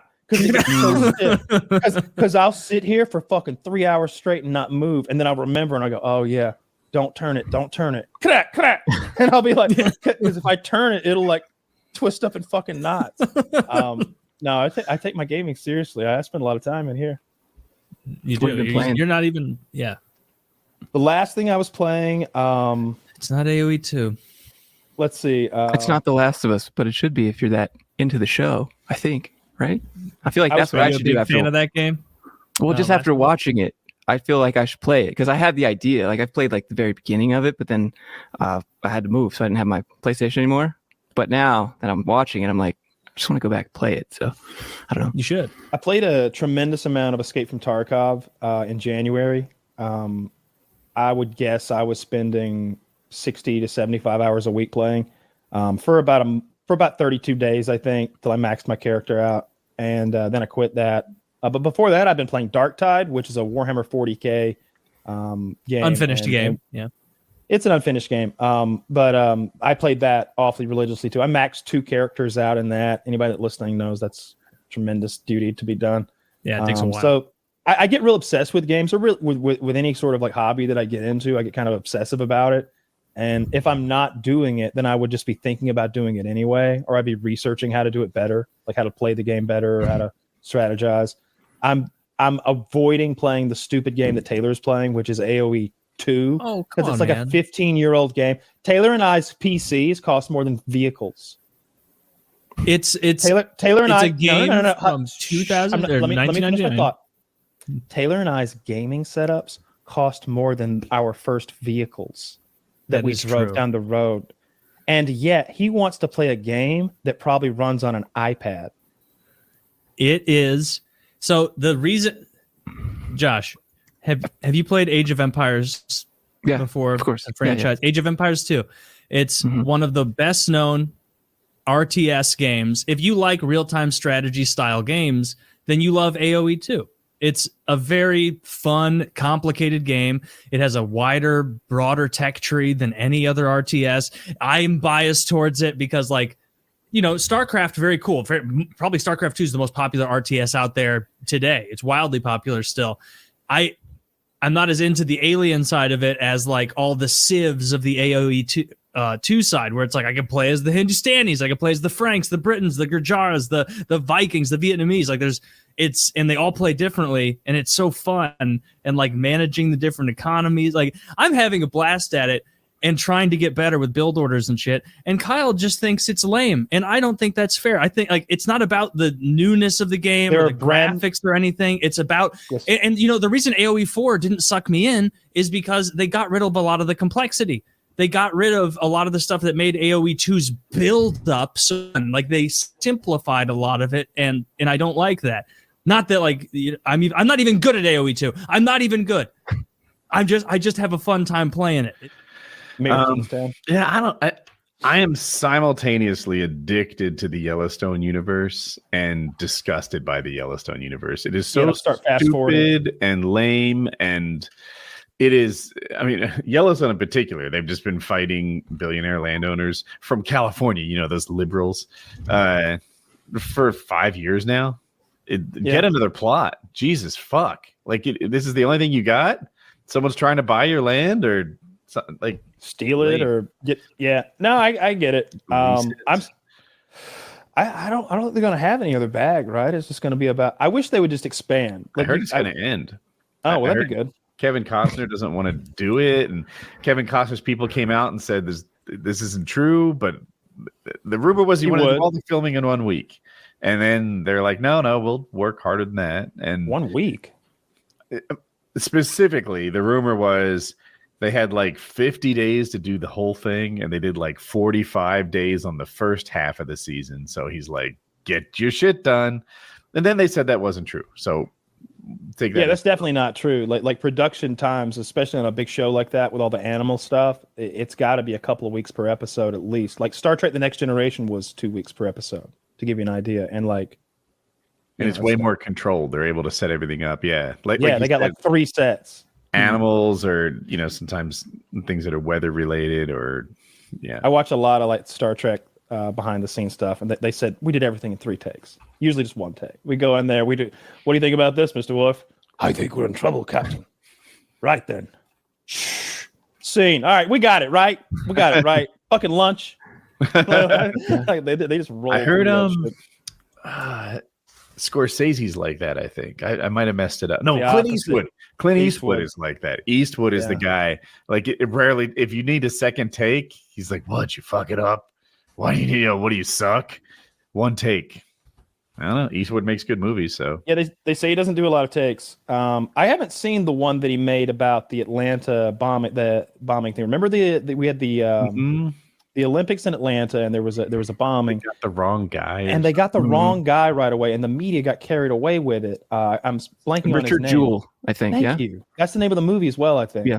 Because I'll sit here for fucking 3 hours straight and not move, and then I'll remember and I go, oh yeah, don't turn it, crack, crack, and I'll be like, because if I turn it, it'll like twist up in fucking knots. No, I take my gaming seriously. I spend a lot of time in here. You do. You're not even. Yeah. The last thing I was playing. It's not AOE 2. Let's see. It's not The Last of Us, but it should be if you're that into the show. I think. Right? I feel like that's what I should do. After fan of that game? Well, just after watching it, I feel like I should play it because I had the idea. Like I've played like the very beginning of it, but then I had to move, so I didn't have my PlayStation anymore. But now that I'm watching it, I'm like, I just want to go back and play it. So I don't know. You should. I played a tremendous amount of Escape from Tarkov in January. I would guess I was spending 60 to 75 hours a week playing for about 32 days, I think, till I maxed my character out. And then I quit that. But before that, I've been playing Darktide, which is a Warhammer 40K game. Unfinished game. Yeah. It's an unfinished game. But I played that awfully religiously too. I maxed 2 characters out in that. Anybody that listening knows that's tremendous duty to be done. Yeah, it takes a while. So I get real obsessed with games, or with any sort of like hobby that I get into. I get kind of obsessive about it. And if I'm not doing it, then I would just be thinking about doing it anyway, or I'd be researching how to do it better, like how to play the game better, or how to strategize. I'm avoiding playing the stupid game that Taylor's playing, which is AOE 2, because it's like a 15-year-old game. Taylor and I's PCs cost more than vehicles. It's Taylor and it's I a game from 2000 or let me finish my 1999. thought. Taylor and I's gaming setups cost more than our first vehicles that we drove down the road. And yet he wants to play a game that probably runs on an iPad. It is. So the reason, Josh, have you played Age of Empires before? Of course. The franchise. Yeah. Age of Empires 2. It's one of the best known RTS games. If you like real-time strategy style games, then you love AOE 2. It's a very fun, complicated game. It has a wider, broader tech tree than any other RTS. I'm biased towards it because, like, StarCraft, very cool. Probably StarCraft 2 is the most popular RTS out there today. It's wildly popular still. I'm not as into the alien side of it as, like, all the civs of the AOE 2 side, where it's like I can play as the Hindustanis, I can play as the Franks, the Britons, the Gurjaras, the Vikings, the Vietnamese. Like and they all play differently, and it's so fun, and like managing the different economies. Like I'm having a blast at it, and trying to get better with build orders and shit. And Kyle just thinks it's lame. And I don't think that's fair. I think like it's not about the newness of the game or the graphics or anything. It's about, and you know, the reason AoE 4 didn't suck me in is because they got rid of a lot of the complexity. They got rid of a lot of the stuff that made AoE 2's build up. So like they simplified a lot of it. And I don't like that. Not that like, I'm not even good at AoE 2. I'm not even good. I just have a fun time playing it. Yeah, I am simultaneously addicted to the Yellowstone universe and disgusted by the Yellowstone universe. It is so stupid and lame, and it is. I mean, Yellowstone in particular, they've just been fighting billionaire landowners from California. You know, those liberals, for 5 years now. Get another plot. Jesus fuck! Like this is the only thing you got. Someone's trying to buy your land or like steal it or get. Yeah, no, I get it. I don't think they're gonna have any other bag, right? It's just gonna be about. I wish they would just expand. Like, I heard it's gonna end. Oh, well, that'd be good. Kevin Costner doesn't want to do it, and Kevin Costner's people came out and said this isn't true, but the rumor was he wanted to do all the filming in 1 week. And then they're like, no, we'll work harder than that. And 1 week. Specifically, the rumor was they had like 50 days to do the whole thing, and they did like 45 days on the first half of the season. So he's like, get your shit done. And then they said that wasn't true. So take that. Yeah, that's definitely not true. Like production times, especially on a big show like that with all the animal stuff, it's got to be a couple of weeks per episode at least. Like Star Trek: The Next Generation was 2 weeks per episode, to give you an idea. And like, and it's way more controlled. They're able to set everything up. Yeah. They got like 3 sets. Animals or, you know, sometimes things that are weather related or, yeah. I watch a lot of like Star Trek behind the scenes stuff. And they said, we did everything in 3 takes. Usually just 1 take. We go in there. We do. What do you think about this, Mr. Wolf? I think we're in trouble, Captain. Right then. Shh. Scene. All right. We got it, right? We got it, right? Fucking lunch. They just roll. I heard Scorsese's like that. I think I might have messed it up. No, Clint Eastwood. Clint Eastwood is like that. Eastwood is the guy. Like it rarely, if you need a second take, he's like, "What? You fuck it up? Why do you? What do you suck? 1 take." I don't know. Eastwood makes good movies, so yeah. They say he doesn't do a lot of takes. I haven't seen the one that he made about the Atlanta bombing thing. Remember we had the Olympics in Atlanta, and there was a bombing. They got the wrong guy, and they got the wrong guy right away, and the media got carried away with it. I'm blanking on his name. Richard Jewell, I think. Thank you. That's the name of the movie as well, I think. Yeah.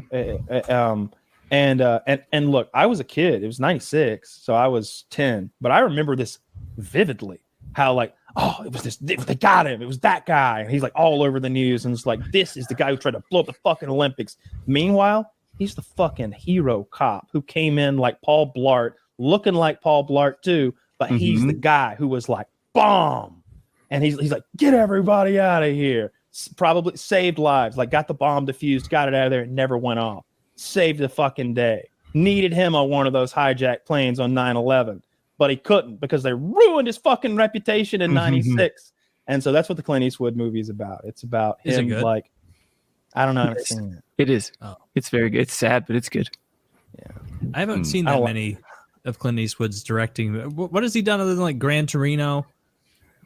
And look, I was a kid. It was 96, so I was 10. But I remember this vividly. How like, oh, they got him. It was that guy, and he's like all over the news, and it's like, this is the guy who tried to blow up the fucking Olympics. Meanwhile, he's the fucking hero cop who came in like Paul Blart, looking like Paul Blart too, but he's the guy who was like, bomb. And he's like, get everybody out of here. Probably saved lives, like got the bomb defused, got it out of there, it never went off. Saved the fucking day. Needed him on one of those hijacked planes on 9/11, but he couldn't because they ruined his fucking reputation in 96. And so that's what the Clint Eastwood movie is about. It's about him like, I don't know. I haven't seen it. It is. Oh. It's very good. It's sad, but it's good. Yeah. I haven't seen that many of Clint Eastwood's directing. What has he done other than like Gran Torino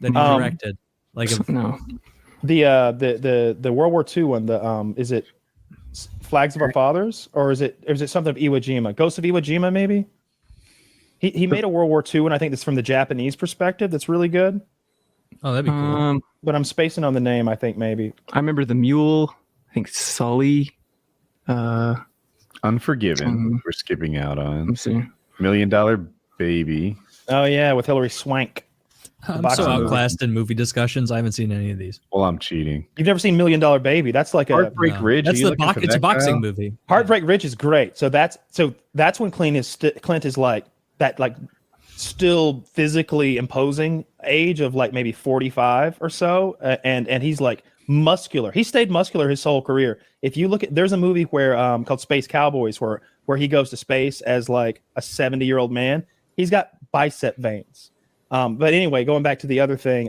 that he directed? Like no. The World War II one, is it Flags of Our Fathers, or is it something of Iwo Jima? Ghosts of Iwo Jima, maybe? He made a World War II, and I think that's from the Japanese perspective. That's really good. Oh, that'd be cool. But I'm spacing on the name, I think, maybe. I remember The Mule. I think Sully. Unforgiven. We're skipping out on. Let's see. $1 Million Baby. Oh, yeah, with Hilary Swank. I'm so outclassed in movie discussions. I haven't seen any of these. Well, I'm cheating. You've never seen $1 Million Baby? That's like Heartbreak Ridge. That's it's a boxing movie. Heartbreak Ridge is great. So that's when Clint is like that, like still physically imposing age of like maybe 45 or so, and he's like muscular. He stayed muscular his whole career. If you look at, there's a movie where called Space Cowboys where he goes to space as like a 70-year-old man. He's got bicep veins. But anyway, going back to the other thing,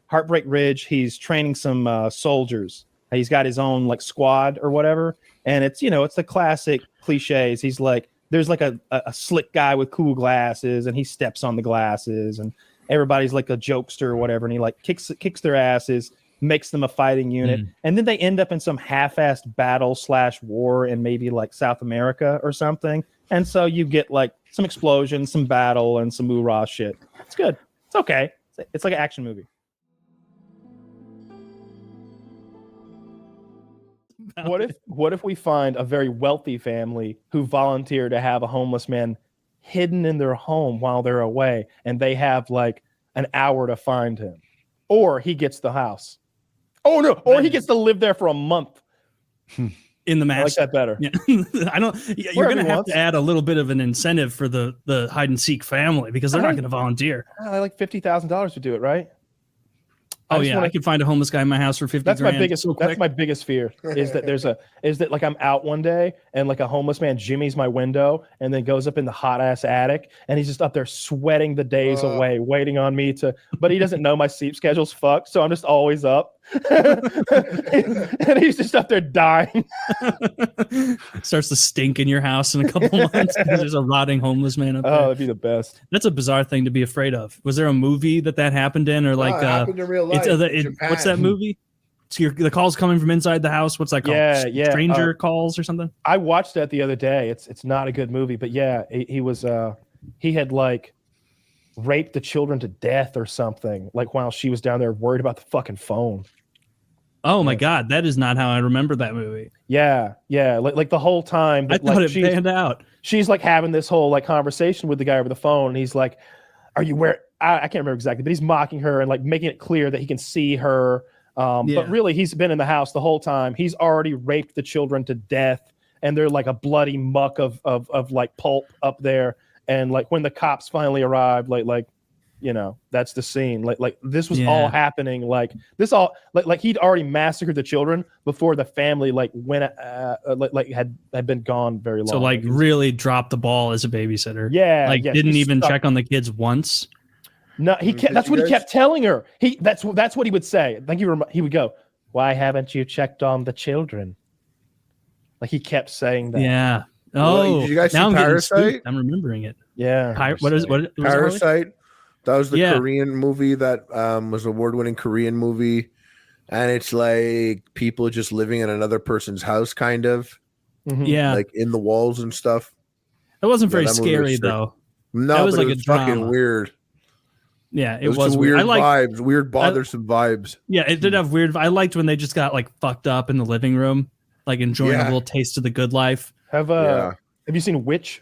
Heartbreak Ridge, he's training some soldiers. He's got his own like squad or whatever. And it's, it's the classic cliches. He's like, there's like a slick guy with cool glasses, and he steps on the glasses, and everybody's like a jokester or whatever, and he like kicks their asses, makes them a fighting unit, and then they end up in some half-assed battle/war in maybe like South America or something, and so you get like some explosions, some battle, and some hoorah shit. It's good. It's okay. It's like an action movie. What if we find a very wealthy family who volunteer to have a homeless man hidden in their home while they're away, and they have like an hour to find him, or he gets the house. Oh no! Or he gets to live there for a month. In the match. I like that better. Yeah. I don't. You're going to have to add a little bit of an incentive for the hide and seek family because they're not going to volunteer. I like $50,000 to do it, right? Oh yeah, I could find a homeless guy in my house for 50 That's grand. my biggest. That's my biggest fear is that like I'm out one day and like a homeless man jimmies my window and then goes up in the hot ass attic and he's just up there sweating the days away, waiting on me to. But he doesn't know my sleep schedule's fucked, so I'm just always up. And he's just up there dying. Starts to stink in your house in a couple months. There's a rotting homeless man up there. Oh, that'd be the best. That's a bizarre thing to be afraid of. Was there a movie that happened in, or like it happened in real life? What's that movie? So the calls coming from inside the house. What's that called? Yeah. Stranger Calls or something. I watched that the other day. It's not a good movie, but yeah, he had like raped the children to death or something. Like while she was down there worried about the fucking phone. Oh my God, that is not how I remember that movie. Yeah. Like the whole time. I thought it panned out. She's like having this whole like conversation with the guy over the phone, and he's like, "Are you where?" I can't remember exactly, but he's mocking her and like making it clear that he can see her. But really, he's been in the house the whole time. He's already raped the children to death, and they're like a bloody muck of like pulp up there. And like when the cops finally arrived, like. You know, that's the scene. Like this was all happening. Like this all like he'd already massacred the children before the family like went like had been gone very long. So like really dropped the ball as a babysitter. Yeah, like didn't even check on the kids once. No, he kept. That's what he kept telling her. That's what he would say. I think he would go, "Why haven't you checked on the children?" Like he kept saying that. Yeah. Oh, did you guys see now Parasite? I'm remembering it. Yeah. What is it? Parasite? That was the Korean movie that was an award-winning Korean movie, and it's like people just living in another person's house, kind of. Mm-hmm. Yeah, like in the walls and stuff. It wasn't very scary though. No, that was but like it was fucking weird. Yeah, it was just weird vibes, weird bothersome vibes. Yeah, it did have weird. I liked when they just got like fucked up in the living room, like enjoying a little taste of the good life. Have you seen Witch?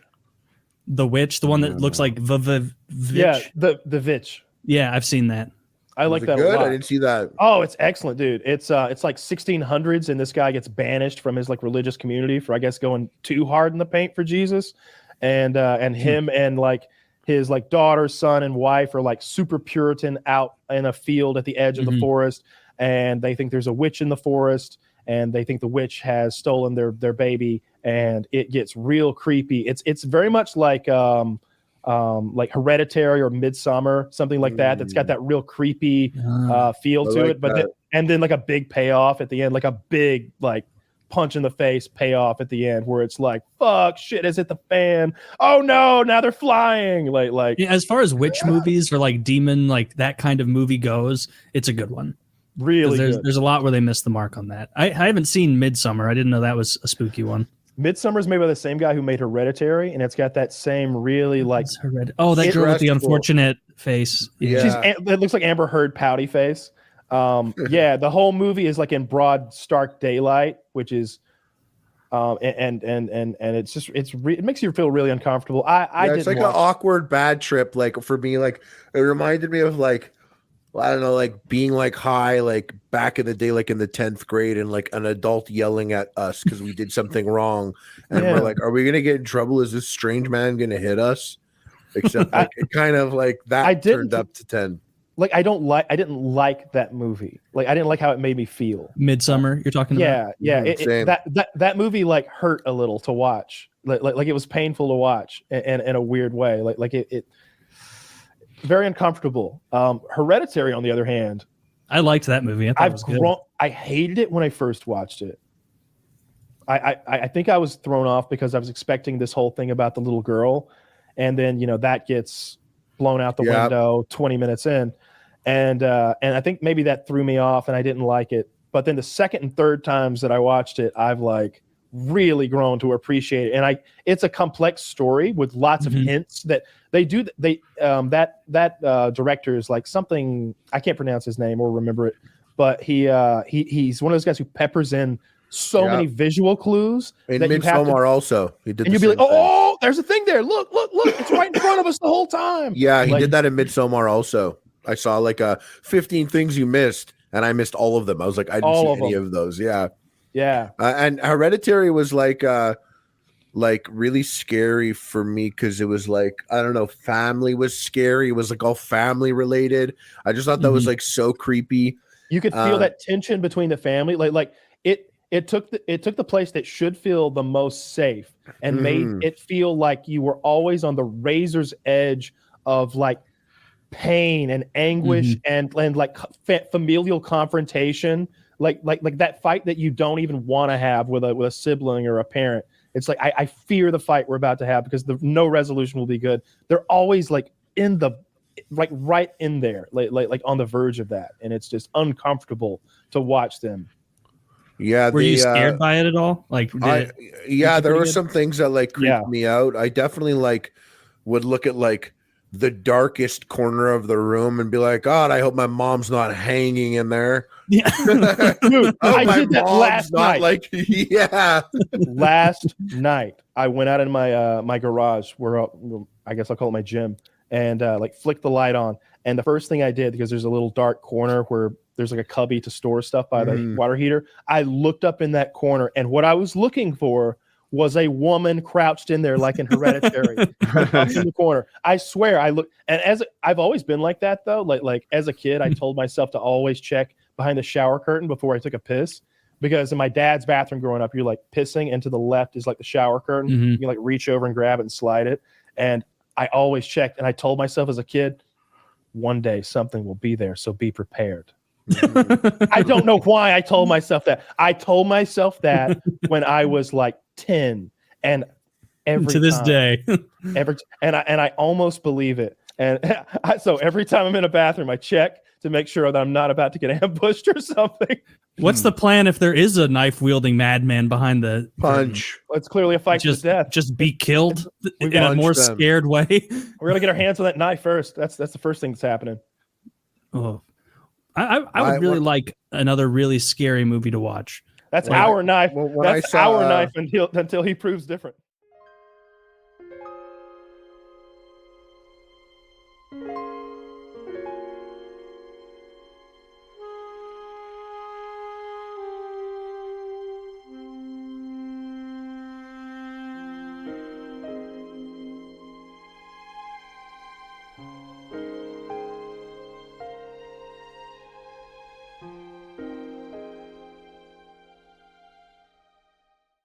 The Witch, the one that looks like the Yeah, the Witch. Yeah, I've seen that. I like that good? a lot. I didn't see that. Oh, it's excellent, dude. It's like 1600s, and this guy gets banished from his like religious community for I guess going too hard in the paint for Jesus, and him and like his like daughter, son, and wife are like super Puritan out in a field at the edge of the forest, and they think there's a witch in the forest, and they think the witch has stolen their baby, and it gets real creepy. It's very much like Hereditary or Midsummer, something like that. That's got that real creepy feel to it, but then like a big payoff at the end, like a big like punch in the face payoff at the end, where it's like, fuck, shit has hit the fan. Oh no, now they're flying. Like as far as witch movies or like demon, like that kind of movie goes, it's a good one. Really, there's a lot where they missed the mark on that. I haven't seen Midsummer. I didn't know that was a spooky one. Midsummer is made by the same guy who made Hereditary, and it's got that same really like that girl with the unfortunate face. Yeah, it looks like Amber Heard pouty face. Yeah, the whole movie is like in broad, stark daylight, which is, and it's just it makes you feel really uncomfortable. It's like an awkward bad trip. Like for me, like it reminded me of like. I don't know, like being like high, like back in the day, like in the 10th grade, and like an adult yelling at us because we did something wrong, and we're like, "Are we gonna get in trouble? Is this strange man gonna hit us?" Except like it kind of like that turned up to 10. Like I didn't like that movie. Like I didn't like how it made me feel. Midsummer, you're talking about? Yeah. That movie like hurt a little to watch. Like it was painful to watch in a weird way. Like it very uncomfortable. Hereditary, on the other hand, I liked that movie. I thought it was good. I hated it when I first watched it. I think I was thrown off because I was expecting this whole thing about the little girl, and then that gets blown out the window 20 minutes in, and I think maybe that threw me off, and I didn't like it. But then the second and third times that I watched it, I've like really grown to appreciate it, and it's a complex story with lots of hints that they do. That director is like something, I can't pronounce his name or remember it, but he's one of those guys who peppers in so many visual clues. In Midsommar also, he did, and you'd be like, "Oh, there's a thing there! Look! It's right in front of us the whole time." Yeah, he did that in Midsommar also. I saw like 15 things you missed, and I missed all of them. I was like, I didn't see any of those. Yeah. And Hereditary was like really scary for me because it was like, I don't know, family was scary. It was like all family related. I just thought that was like so creepy. You could feel that tension between the family, like it took the place that should feel the most safe and made it feel like you were always on the razor's edge of like pain and anguish and like familial confrontation, like that fight that you don't even want to have with a sibling or a parent. It's like I fear the fight we're about to have because no resolution will be good. They're always like in the right in there, like on the verge of that, and it's just uncomfortable to watch them. Yeah, were you scared by it at all? Like, there were some things that like creeped me out. I definitely like would look at like the darkest corner of the room and be like, God, I hope my mom's not hanging in there. Yeah, dude, I did that last night. Like, last night I went out in my my garage where I guess I'll call it my gym, and like flicked the light on. And the first thing I did, because there's a little dark corner where there's like a cubby to store stuff by the water heater, I looked up in that corner, and what I was looking for was a woman crouched in there like in Hereditary, up in the corner. I swear I looked, and as I've always been like that though, like as a kid, I told myself to always check behind the shower curtain before I took a piss, because in my dad's bathroom growing up, you're like pissing, and to the left is like the shower curtain. You can like reach over and grab it and slide it. And I always checked, and I told myself as a kid, one day something will be there, so be prepared. I don't know why I told myself that. I told myself that when I was like 10, and every to this day, and I almost believe it. And so every time I'm in a bathroom, I check to make sure that I'm not about to get ambushed or something. What's the plan if there is a knife wielding madman behind the punch? Well, it's clearly a fight to the death. Just be killed in a more scared way. We're gonna get our hands on that knife first. That's the first thing that's happening. Oh, I would really like another really scary movie to watch. That's our knife. That's our knife until he proves different.